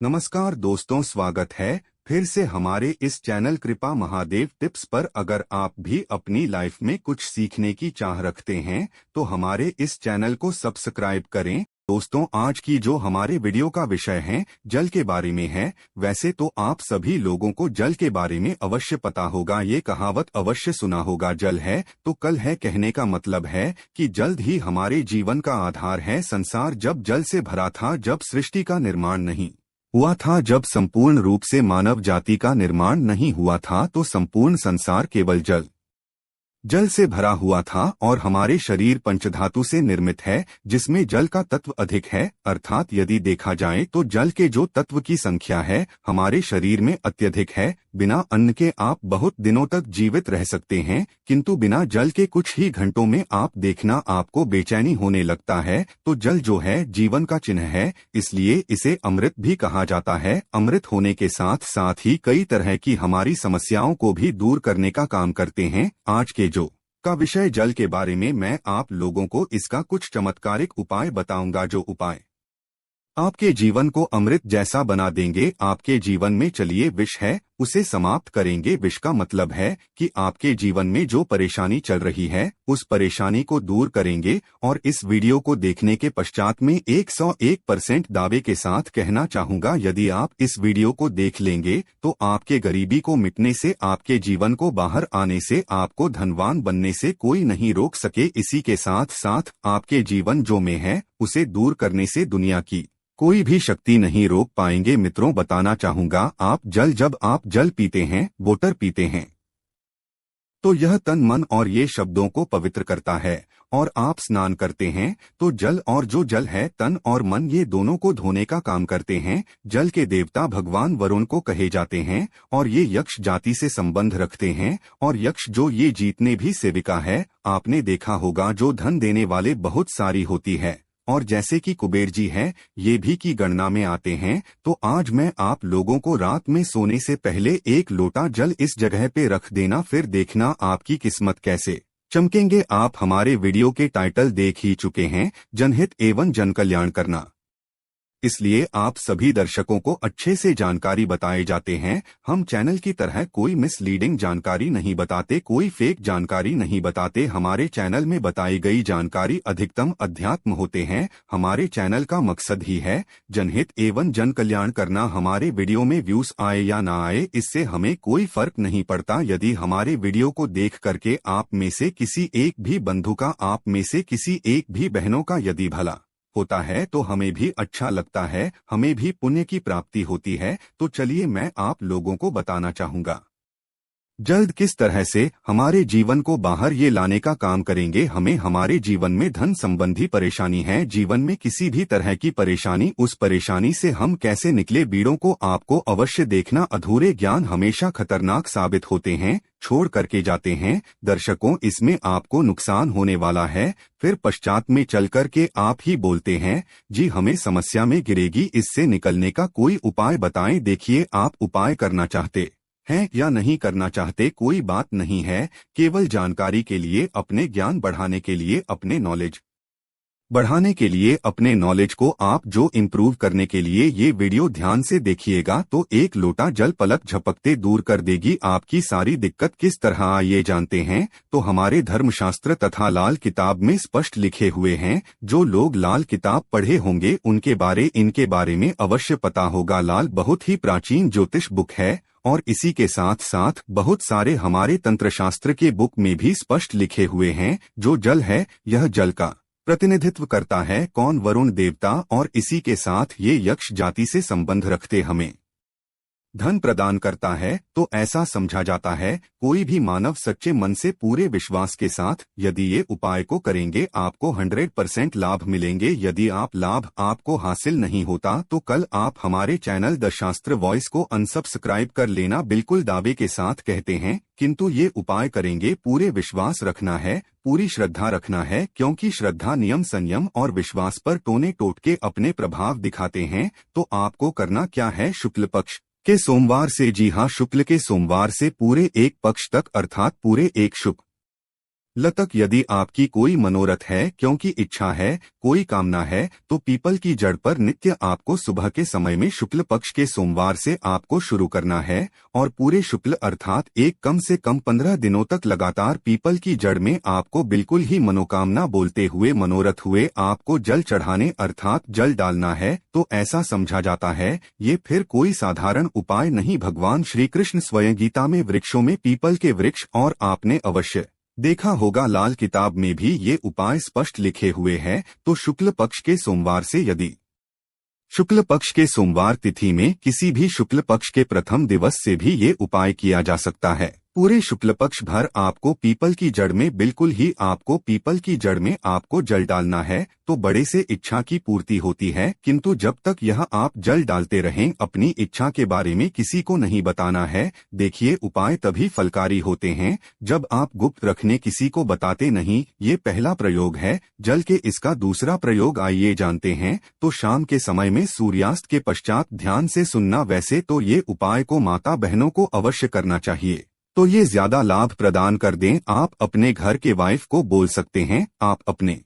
नमस्कार दोस्तों, स्वागत है फिर से हमारे इस चैनल कृपा महादेव टिप्स पर। अगर आप भी अपनी लाइफ में कुछ सीखने की चाह रखते हैं तो हमारे इस चैनल को सब्सक्राइब करें। दोस्तों, आज की जो हमारे वीडियो का विषय है जल के बारे में है। वैसे तो आप सभी लोगों को जल के बारे में अवश्य पता होगा, ये कहावत अवश्य सुना होगा, जल है तो कल है। कहने का मतलब है कि जल्द ही हमारे जीवन का आधार है। संसार जब जल से भरा था, जब सृष्टि का निर्माण नहीं हुआ था, जब संपूर्ण रूप से मानव जाति का निर्माण नहीं हुआ था, तो संपूर्ण संसार केवल जल से भरा हुआ था। और हमारे शरीर पंचधातु से निर्मित है, जिसमें जल का तत्व अधिक है। अर्थात यदि देखा जाए तो जल के जो तत्व की संख्या है हमारे शरीर में अत्यधिक है। बिना अन्न के आप बहुत दिनों तक जीवित रह सकते हैं, किंतु बिना जल के कुछ ही घंटों में आप देखना आपको बेचैनी होने लगता है। तो जल जो है जीवन का चिन्ह है, इसलिए इसे अमृत भी कहा जाता है। अमृत होने के साथ साथ ही कई तरह की हमारी समस्याओं को भी दूर करने का काम करते हैं। आज के जो का विषय जल के बारे में, मैं आप लोगों को इसका कुछ चमत्कारिक उपाय बताऊंगा, जो उपाय आपके जीवन को अमृत जैसा बना देंगे। आपके जीवन में चलिए विष है उसे समाप्त करेंगे। विष का मतलब है कि आपके जीवन में जो परेशानी चल रही है उस परेशानी को दूर करेंगे। और इस वीडियो को देखने के पश्चात में 101% दावे के साथ कहना चाहूंगा, यदि आप इस वीडियो को देख लेंगे तो आपके गरीबी को मिटने से, आपके जीवन को बाहर आने से, आपको धनवान बनने से कोई नहीं रोक सके। इसी के साथ साथ आपके जीवन जो में है उसे दूर करने से दुनिया की कोई भी शक्ति नहीं रोक पाएंगे। मित्रों, बताना चाहूंगा, जब आप जल पीते हैं, वाटर पीते हैं, तो यह तन मन और ये शब्दों को पवित्र करता है। और आप स्नान करते हैं तो जल, और जो जल है तन और मन, ये दोनों को धोने का काम करते हैं। जल के देवता भगवान वरुण को कहे जाते हैं और ये यक्ष जाति से संबंध रखते हैं। और यक्ष जो ये जीतने भी सेविका है, आपने देखा होगा, जो धन देने वाले बहुत सारी होती है। और जैसे कि कुबेर जी हैं, ये भी की गणना में आते हैं। तो आज मैं आप लोगों को रात में सोने से पहले एक लोटा जल इस जगह पे रख देना, फिर देखना आपकी किस्मत कैसे चमकेंगे। आप हमारे वीडियो के टाइटल देख ही चुके हैं, जनहित एवं जन कल्याण करना, इसलिए आप सभी दर्शकों को अच्छे से जानकारी बताए जाते हैं। हम चैनल की तरह कोई मिसलीडिंग जानकारी नहीं बताते, कोई फेक जानकारी नहीं बताते। हमारे चैनल में बताई गई जानकारी अधिकतम अध्यात्म होते हैं। हमारे चैनल का मकसद ही है जनहित एवं जन कल्याण करना। हमारे वीडियो में व्यूज आए या ना आए, इससे हमें कोई फर्क नहीं पड़ता। यदि हमारे वीडियो को देख करके आप में से किसी एक भी बंधु का, आप में से किसी एक भी बहनों का यदि भला होता है तो हमें भी अच्छा लगता है, हमें भी पुण्य की प्राप्ति होती है। तो चलिए मैं आप लोगों को बताना चाहूंगा जल्द किस तरह से हमारे जीवन को बाहर ये लाने का काम करेंगे। हमें हमारे जीवन में धन संबंधी परेशानी है, जीवन में किसी भी तरह की परेशानी, उस परेशानी से हम कैसे निकले, बीड़ों को आपको अवश्य देखना। अधूरे ज्ञान हमेशा खतरनाक साबित होते हैं, छोड़ करके जाते हैं। दर्शकों, इसमें आपको नुकसान होने वाला है। फिर पश्चात में चल करके आप ही बोलते हैं, जी हमें समस्या में गिरेगी, इससे निकलने का कोई उपाय बताएं। देखिए, आप उपाय करना चाहते हैं या नहीं करना चाहते, कोई बात नहीं है। केवल जानकारी के लिए, अपने ज्ञान बढ़ाने के लिए, अपने नॉलेज बढ़ाने के लिए, अपने नॉलेज को आप जो इम्प्रूव करने के लिए ये वीडियो ध्यान से देखिएगा तो एक लोटा जल पलक झपकते दूर कर देगी आपकी सारी दिक्कत। किस तरह ये जानते हैं तो हमारे धर्मशास्त्र तथा लाल किताब में स्पष्ट लिखे हुए हैं। जो लोग लाल किताब पढ़े होंगे इनके बारे में अवश्य पता होगा। लाल बहुत ही प्राचीन ज्योतिष बुक है और इसी के साथ साथ बहुत सारे हमारे तंत्रशास्त्र के बुक में भी स्पष्ट लिखे हुए हैं। जो जल है, यह जल का प्रतिनिधित्व करता है कौन, वरुण देवता, और इसी के साथ ये यक्ष जाति से संबंध रखते हमें धन प्रदान करता है। तो ऐसा समझा जाता है कोई भी मानव सच्चे मन से पूरे विश्वास के साथ यदि ये उपाय को करेंगे, आपको 100% लाभ मिलेंगे। यदि लाभ आपको हासिल नहीं होता तो कल आप हमारे चैनल द शास्त्र वॉइस को अनसब्सक्राइब कर लेना, बिल्कुल दावे के साथ कहते हैं। किंतु ये उपाय करेंगे, पूरे विश्वास रखना है, पूरी श्रद्धा रखना है, क्योंकि श्रद्धा नियम, संयम और विश्वास पर टोने टोटके अपने प्रभाव दिखाते हैं। तो आपको करना क्या है, शुक्ल पक्ष के सोमवार से, जी हाँ, शुक्ल के सोमवार से पूरे एक पक्ष तक, अर्थात पूरे एक शुक्ल लतक यदि आपकी कोई मनोरथ है, क्योंकि इच्छा है, कोई कामना है, तो पीपल की जड़ पर नित्य आपको सुबह के समय में शुक्ल पक्ष के सोमवार से आपको शुरू करना है और पूरे शुक्ल अर्थात एक कम से कम 15 दिनों तक लगातार पीपल की जड़ में आपको बिल्कुल ही मनोकामना बोलते हुए मनोरथ हुए आपको जल चढ़ाने अर्थात जल डालना है। तो ऐसा समझा जाता है ये फिर कोई साधारण उपाय नहीं, भगवान श्री कृष्ण स्वयं गीता में वृक्षों में पीपल के वृक्ष और आपने अवश्य देखा होगा लाल किताब में भी ये उपाय स्पष्ट लिखे हुए हैं। तो शुक्ल पक्ष के सोमवार से यदि शुक्ल पक्ष के सोमवार तिथि में किसी भी शुक्ल पक्ष के प्रथम दिवस से भी ये उपाय किया जा सकता है। पूरे शुक्ल पक्ष भर आपको पीपल की जड़ में बिल्कुल ही आपको पीपल की जड़ में आपको जल डालना है। तो बड़े से इच्छा की पूर्ति होती है, किंतु जब तक यह आप जल डालते रहें अपनी इच्छा के बारे में किसी को नहीं बताना है। देखिए उपाय तभी फलकारी होते हैं जब आप गुप्त रखने किसी को बताते नहीं। ये पहला प्रयोग है जल के। इसका दूसरा प्रयोग आइए जानते हैं। तो शाम के समय में सूर्यास्त के पश्चात ध्यान से सुनना। वैसे तो ये उपाय को माता बहनों को अवश्य करना चाहिए, तो ये ज्यादा लाभ प्रदान कर दें। आप अपने घर के वाइफ को बोल सकते हैं, आप अपने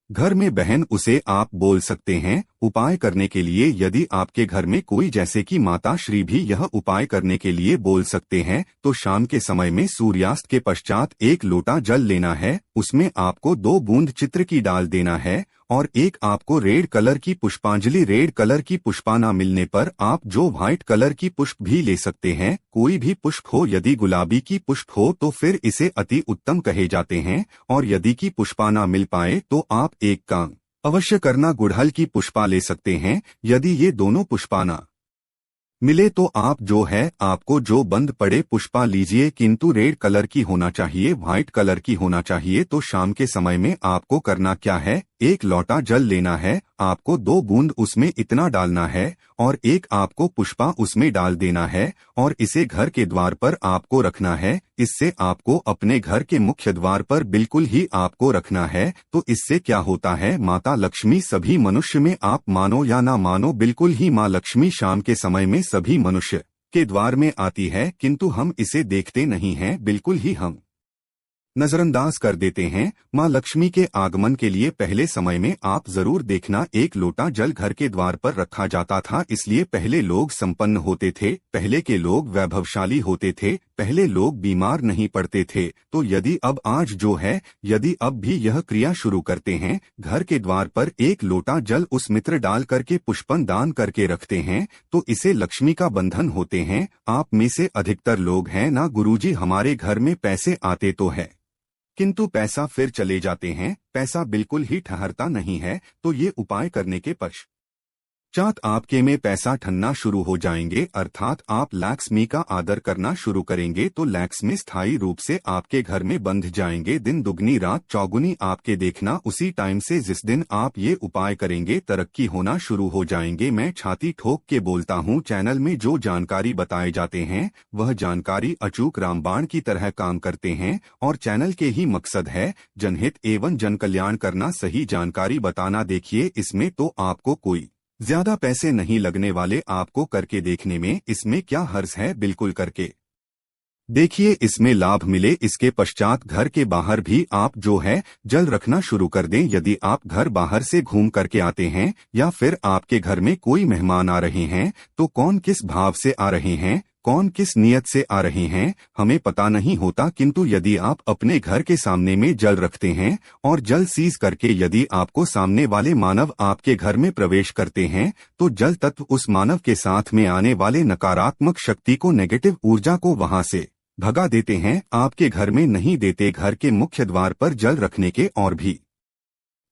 घर में बहन उसे आप बोल सकते हैं उपाय करने के लिए। यदि आपके घर में कोई जैसे कि माता श्री भी यह उपाय करने के लिए बोल सकते हैं। तो शाम के समय में सूर्यास्त के पश्चात 1 लोटा जल लेना है, उसमें आपको 2 बूंद चित्र की डाल देना है और एक आपको रेड कलर की पुष्पांजलि। रेड कलर की पुष्पा ना मिलने पर आप जो व्हाइट कलर की पुष्प भी ले सकते हैं, कोई भी पुष्प हो। यदि गुलाबी की पुष्प हो तो फिर इसे अति उत्तम कहे जाते हैं और यदि की पुष्पा ना मिल पाए तो आप एक काम अवश्य करना, गुड़हल की पुष्पा ले सकते हैं। यदि ये दोनों पुष्पा ना मिले तो आप जो है आपको जो बंद पड़े पुष्पा लीजिए, किंतु रेड कलर की होना चाहिए, व्हाइट कलर की होना चाहिए। तो शाम के समय में आपको करना क्या है, 1 लोटा जल लेना है, आपको 2 बूंद उसमें इतना डालना है और एक आपको पुष्पा उसमें डाल देना है और इसे घर के द्वार पर आपको रखना है। इससे आपको अपने घर के मुख्य द्वार पर बिल्कुल ही आपको रखना है। तो इससे क्या होता है, माता लक्ष्मी सभी मनुष्य में, आप मानो या ना मानो, बिल्कुल ही माँ लक्ष्मी शाम के समय में सभी मनुष्य के द्वार में आती है, किंतु हम इसे देखते नहीं हैं, बिल्कुल ही हम नजरअंदाज कर देते हैं। माँ लक्ष्मी के आगमन के लिए पहले समय में आप जरूर देखना 1 लोटा जल घर के द्वार पर रखा जाता था। इसलिए पहले लोग संपन्न होते थे, पहले के लोग वैभवशाली होते थे, पहले लोग बीमार नहीं पड़ते थे। तो यदि अब आज जो है, यदि अब भी यह क्रिया शुरू करते हैं, घर के द्वार पर 1 लोटा जल उस मित्र डाल करके पुष्पन दान करके रखते हैं, तो इसे लक्ष्मी का बंधन होते हैं। आप में से अधिकतर लोग हैं ना, गुरुजी हमारे घर में पैसे आते तो है किंतु पैसा फिर चले जाते हैं, पैसा बिल्कुल ही ठहरता नहीं है। तो ये उपाय करने के पश्चात आपके में पैसा ठनना शुरू हो जाएंगे, अर्थात आप लक्ष्मी का आदर करना शुरू करेंगे। तो लक्ष्मी स्थायी रूप से आपके घर में बंध जाएंगे। दिन दुगनी रात चौगुनी आपके देखना। उसी टाइम से जिस दिन आप ये उपाय करेंगे तरक्की होना शुरू हो जाएंगे। मैं छाती ठोक के बोलता हूँ, चैनल में जो जानकारी बताए जाते हैं वह जानकारी अचूक रामबाण की तरह काम करते हैं और चैनल के ही मकसद है जनहित एवं जन कल्याण करना, सही जानकारी बताना। देखिए इसमें तो आपको कोई ज्यादा पैसे नहीं लगने वाले, आपको करके देखने में इसमें क्या हर्ज है, बिल्कुल करके देखिए इसमें लाभ मिले। इसके पश्चात घर के बाहर भी आप जो है जल रखना शुरू कर दें। यदि आप घर बाहर से घूम करके आते हैं या फिर आपके घर में कोई मेहमान आ रहे हैं, तो कौन किस भाव से आ रहे हैं, कौन किस नियत से आ रहे हैं, हमें पता नहीं होता। किंतु यदि आप अपने घर के सामने में जल रखते हैं और जल सीज करके यदि आपको सामने वाले मानव आपके घर में प्रवेश करते हैं, तो जल तत्व उस मानव के साथ में आने वाले नकारात्मक शक्ति को, नेगेटिव ऊर्जा को वहां से भगा देते हैं, आपके घर में नहीं देते। घर के मुख्य द्वार पर जल रखने के और भी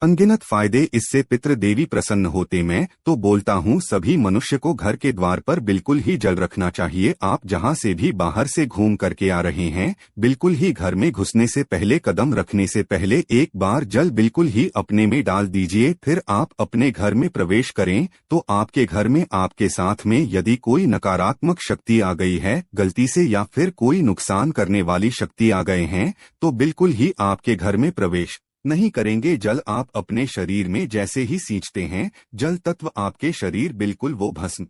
अनगिनत फायदे, इससे पितृ देवी प्रसन्न होते। मैं तो बोलता हूँ सभी मनुष्य को घर के द्वार पर बिल्कुल ही जल रखना चाहिए। आप जहाँ से भी बाहर से घूम करके आ रहे हैं, बिल्कुल ही घर में घुसने से पहले, कदम रखने से पहले एक बार जल बिल्कुल ही अपने में डाल दीजिए। फिर आप अपने घर में प्रवेश करें तो आपके घर में आपके साथ में यदि कोई नकारात्मक शक्ति आ गई है गलती से या फिर कोई नुकसान करने वाली शक्ति आ गए हैं, तो बिल्कुल ही आपके घर में प्रवेश नहीं करेंगे। जल आप अपने शरीर में जैसे ही सींचते हैं, जल तत्व आपके शरीर बिल्कुल वो भस्म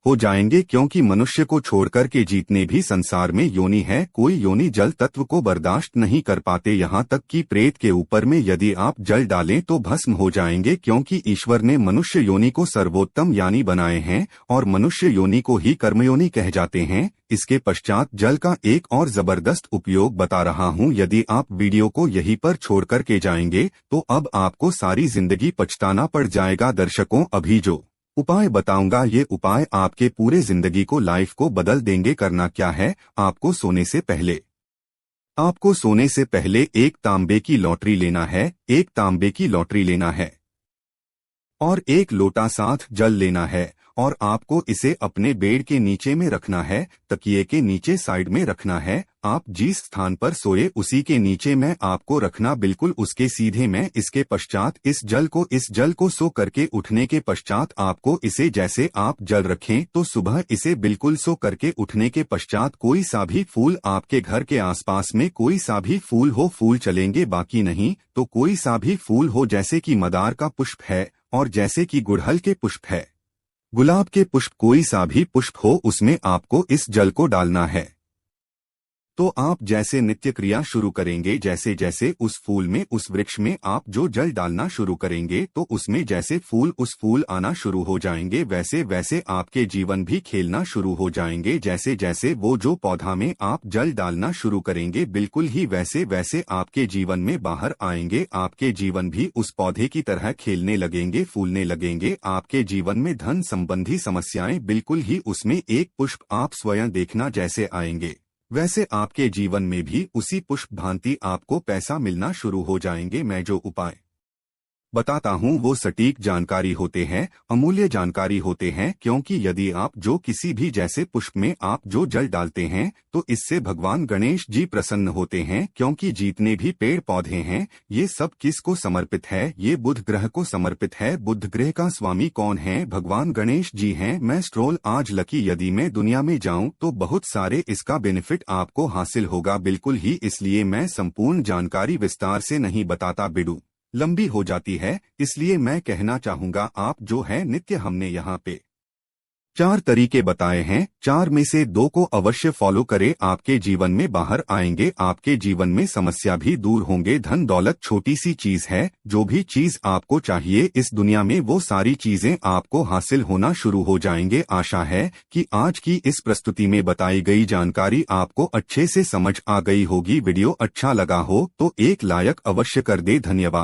हो जाएंगे, क्योंकि मनुष्य को छोड़कर के जितने भी संसार में योनि है, कोई योनि जल तत्व को बर्दाश्त नहीं कर पाते। यहाँ तक कि प्रेत के ऊपर में यदि आप जल डालें तो भस्म हो जाएंगे, क्योंकि ईश्वर ने मनुष्य योनि को सर्वोत्तम यानी बनाए हैं और मनुष्य योनि को ही कर्मयोनि कह जाते हैं। इसके पश्चात जल का एक और जबरदस्त उपयोग बता रहा हूँ। यदि आप वीडियो को यहीं पर छोड़ कर के जाएंगे तो अब आपको सारी जिंदगी पछताना पड़ जाएगा। दर्शकों, अभी जो उपाय बताऊंगा, ये उपाय आपके पूरे जिंदगी को, लाइफ को बदल देंगे। करना क्या है, आपको सोने से पहले एक तांबे की लॉटरी लेना है, एक तांबे की लॉटरी लेना है और एक लोटा साथ जल लेना है और आपको इसे अपने बेड के नीचे में रखना है, तकिए के नीचे साइड में रखना है। आप जिस स्थान पर सोए उसी के नीचे में आपको रखना, बिल्कुल उसके सीधे में। इसके पश्चात इस जल को सो करके उठने के पश्चात आपको इसे, जैसे आप जल रखें तो सुबह इसे बिल्कुल सो करके उठने के पश्चात कोई सा भी फूल, आपके घर के आसपास में कोई सा भी फूल हो, फूल चलेंगे, बाकी नहीं तो कोई सा भी फूल हो, जैसे कि मंदार का पुष्प है और जैसे कि गुड़हल के पुष्प है, गुलाब के पुष्प, कोई सा भी पुष्प हो, उसमें आपको इस जल को डालना है। तो आप जैसे नित्य क्रिया शुरू करेंगे, जैसे जैसे उस फूल में, उस वृक्ष में आप जो जल डालना शुरू करेंगे तो उसमें जैसे उस फूल आना शुरू हो जाएंगे, वैसे वैसे आपके जीवन भी खेलना शुरू हो जाएंगे। जैसे जैसे वो जो पौधा में आप जल डालना शुरू करेंगे, बिल्कुल ही वैसे वैसे आपके जीवन में बाहर आएंगे। आपके जीवन भी उस पौधे की तरह खेलने लगेंगे, फूलने लगेंगे। आपके जीवन में धन संबंधी समस्याएं बिल्कुल ही उसमें एक पुष्प आप स्वयं देखना जैसे आएंगे, वैसे आपके जीवन में भी उसी पुष्प भांति आपको पैसा मिलना शुरू हो जाएंगे। मैं जो उपाय बताता हूँ वो सटीक जानकारी होते हैं, अमूल्य जानकारी होते हैं, क्योंकि यदि आप जो किसी भी जैसे पुष्प में आप जो जल डालते हैं तो इससे भगवान गणेश जी प्रसन्न होते हैं। क्योंकि जितने भी पेड़ पौधे हैं ये सब किसको समर्पित है, ये बुध ग्रह को समर्पित है। बुध ग्रह का स्वामी कौन है, भगवान गणेश जी हैं। मैं स्ट्रोल आज लकी, यदि मैं दुनिया में जाऊं तो बहुत सारे इसका बेनिफिट आपको हासिल होगा, बिल्कुल ही। इसलिए मैं संपूर्ण जानकारी विस्तार से नहीं बताता, वीडियो लंबी हो जाती है, इसलिए मैं कहना चाहूंगा आप जो है नित्य, हमने यहाँ पे 4 तरीके बताए हैं, 4 में से 2 को अवश्य फॉलो करें, आपके जीवन में बाहर आएंगे, आपके जीवन में समस्या भी दूर होंगे। धन दौलत छोटी सी चीज है, जो भी चीज आपको चाहिए इस दुनिया में वो सारी चीजें आपको हासिल होना शुरू हो जाएंगे। आशा है कि आज की इस प्रस्तुति में बताई गई जानकारी आपको अच्छे से समझ आ गई होगी। वीडियो अच्छा लगा हो तो एक लाइक अवश्य कर दे। धन्यवाद।